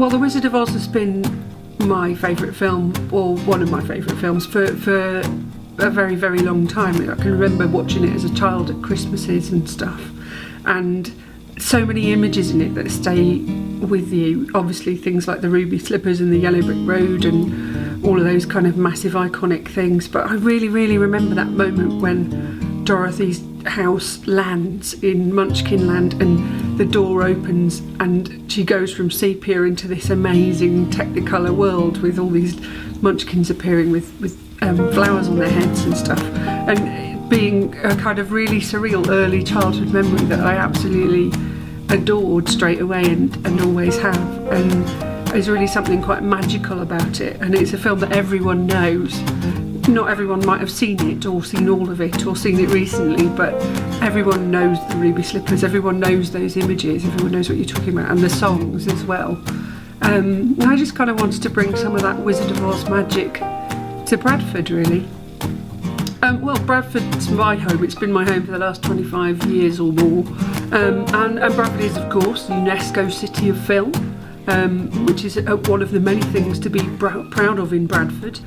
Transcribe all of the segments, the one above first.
Well, The Wizard of Oz has been my favourite film, or one of my favourite films, for a very, very long time. I can remember watching it as a child at Christmases and stuff, and so many images in it that stay with you. Obviously things like the ruby slippers and the yellow brick road and all of those kind of massive iconic things, but I really, really remember that moment when Dorothy's house lands in Munchkin Land and the door opens and she goes from sepia into this amazing Technicolor world with all these munchkins appearing with flowers on their heads and stuff, and being a kind of really surreal early childhood memory that I absolutely adored straight away and always have, and there's really something quite magical about it. And it's a film that everyone knows. Not everyone might have seen it or seen all of it or seen it recently, but everyone knows the ruby slippers, everyone knows those images, everyone knows what you're talking about, and the songs as well. And I just kind of wanted to bring some of that Wizard of Oz magic to Bradford, really. Well, Bradford's my home. It's been my home for the last 25 years or more. And Bradford is, of course, the UNESCO City of Film, which is one of the many things to be proud of in Bradford.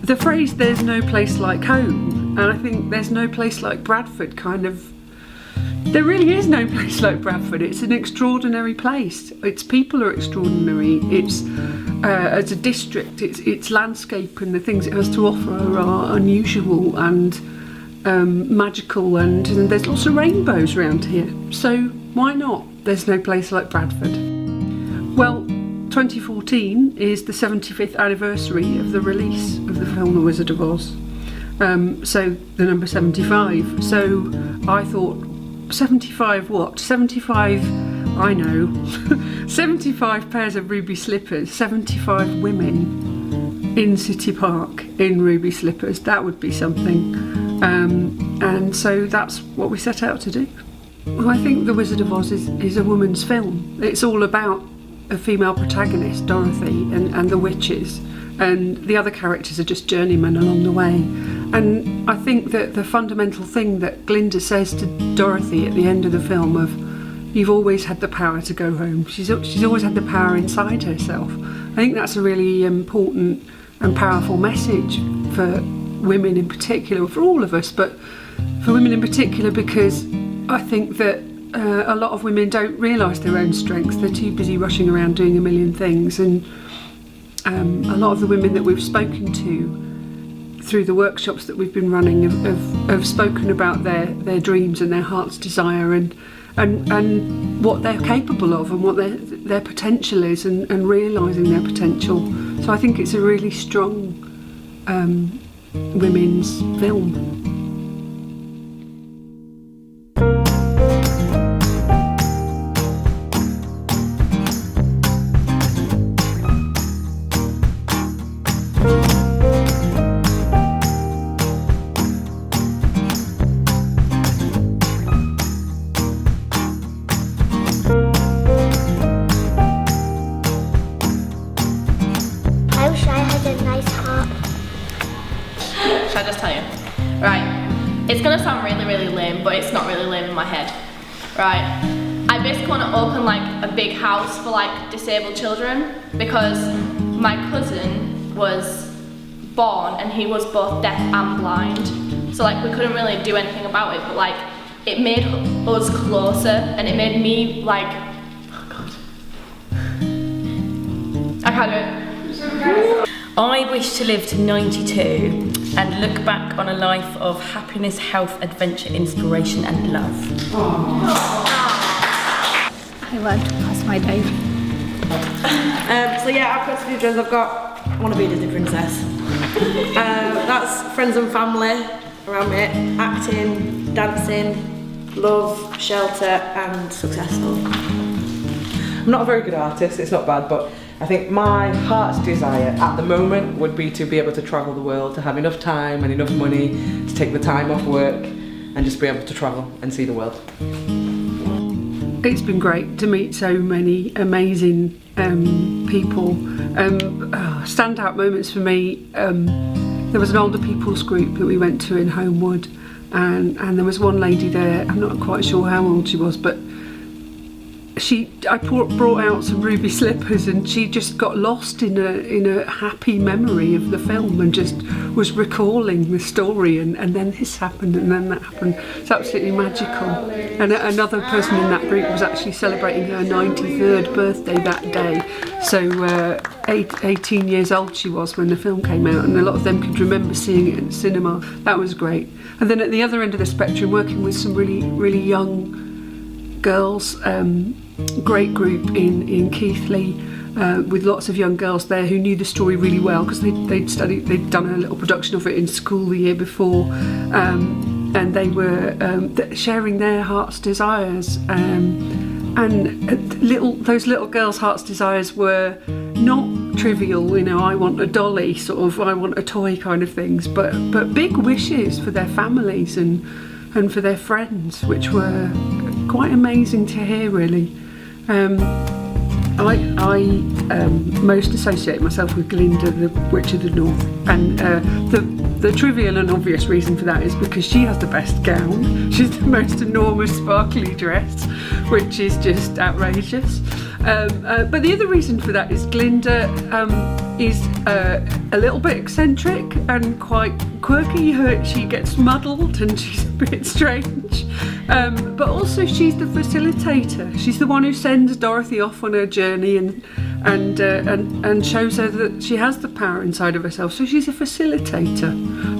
The phrase, there's no place like home, and I think there's no place like Bradford there really is no place like Bradford. It's an extraordinary place. Its people are extraordinary. It's as a district, its landscape and the things it has to offer are unusual and magical, and there's lots of rainbows around here. So why not? There's no place like Bradford. Well, 2014 is the 75th anniversary of the release of the film The Wizard of Oz. So the number 75. So I thought, 75 what? 75, I know, 75 pairs of ruby slippers, 75 women in City Park in ruby slippers. That would be something. And so that's what we set out to do. Well, I think The Wizard of Oz is a woman's film. It's all about a female protagonist, Dorothy, and the witches, and the other characters are just journeymen along the way. And I think that the fundamental thing that Glinda says to Dorothy at the end of the film of, you've always had the power to go home. She's always had the power inside herself. I think that's a really important and powerful message for women in particular, for all of us, but for women in particular, because I think that a lot of women don't realise their own strengths. They're too busy rushing around doing a million things, and a lot of the women that we've spoken to through the workshops that we've been running have spoken about their dreams and their heart's desire and what they're capable of and what their potential is, and realising their potential. So I think it's a really strong women's film. Should I just tell you? Right, it's gonna sound really, really lame, but it's not really lame in my head. Right, I basically want to open like a big house for like disabled children, because my cousin was born and he was both deaf and blind. So like we couldn't really do anything about it, but like it made us closer, and it made me like, oh God, I can't do it. I wish to live to 92 and look back on a life of happiness, health, adventure, inspiration and love. I love to pass my day. So yeah, I've got a few dreams. I want to be a Disney princess. That's friends and family around me, acting, dancing, love, shelter and successful. I'm not a very good artist, it's not bad, but I think my heart's desire at the moment would be to be able to travel the world, to have enough time and enough money to take the time off work and just be able to travel and see the world. It's been great to meet so many amazing people. Standout moments for me, there was an older people's group that we went to in Homewood, and there was one lady there, I'm not quite sure how old she was, but I brought out some ruby slippers, and she just got lost in a happy memory of the film and just was recalling the story, and then this happened and then that happened. It's absolutely magical. And another person in that group was actually celebrating her 93rd birthday that day, so 18 years old she was when the film came out, and a lot of them could remember seeing it in the cinema. That was great. And then at the other end of the spectrum, working with some really young girls, great group in Keighley, with lots of young girls there who knew the story really well because they'd done a little production of it in school the year before, and they were sharing their heart's desires, and those little girls' heart's desires were not trivial, you know, I want a dolly, sort of, I want a toy kind of things, but big wishes for their families and for their friends, which were quite amazing to hear, really. I most associate myself with Glinda, the Witch of the North, and the trivial and obvious reason for that is because she has the best gown. She's the most enormous sparkly dress, which is just outrageous. But the other reason for that is Glinda is a little bit eccentric and quite quirky. She gets muddled and she's a bit strange, but also she's the facilitator. She's the one who sends Dorothy off on her journey and shows her that she has the power inside of herself. So she's a facilitator.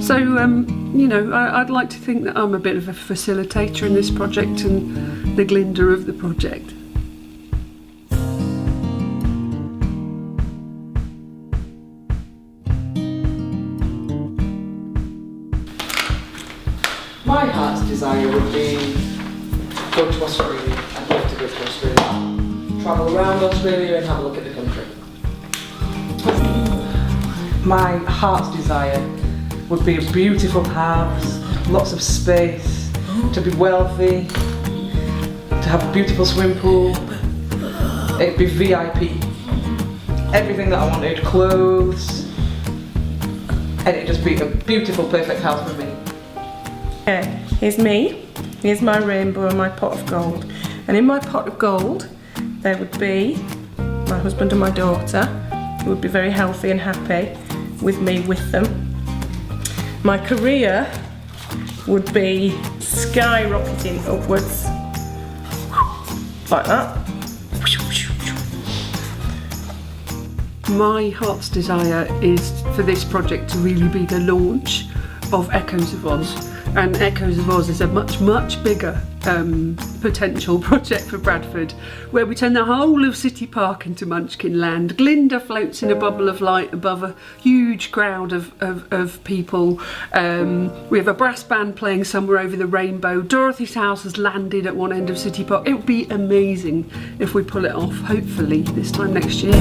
So you know, I'd like to think that I'm a bit of a facilitator in this project and the Glinda of the project. My heart's desire would be go to Australia. I'd love to go to Australia. Travel around Australia and have a look at the country. My heart's desire would be a beautiful house, lots of space, to be wealthy, to have a beautiful swimming pool. It'd be VIP. Everything that I wanted, clothes, and it'd just be a beautiful, perfect house for me. Okay, here's me, here's my rainbow and my pot of gold. And in my pot of gold, there would be my husband and my daughter, who would be very healthy and happy with me with them. My career would be skyrocketing upwards, like that. My heart's desire is for this project to really be the launch of Echoes of Oz. And Echoes of Oz is a much bigger potential project for Bradford, where we turn the whole of City Park into Munchkin Land. Glinda floats in a bubble of light above a huge crowd of people. We have a brass band playing somewhere over the rainbow. Dorothy's house has landed at one end of City Park. It would be amazing if we pull it off, hopefully this time next year.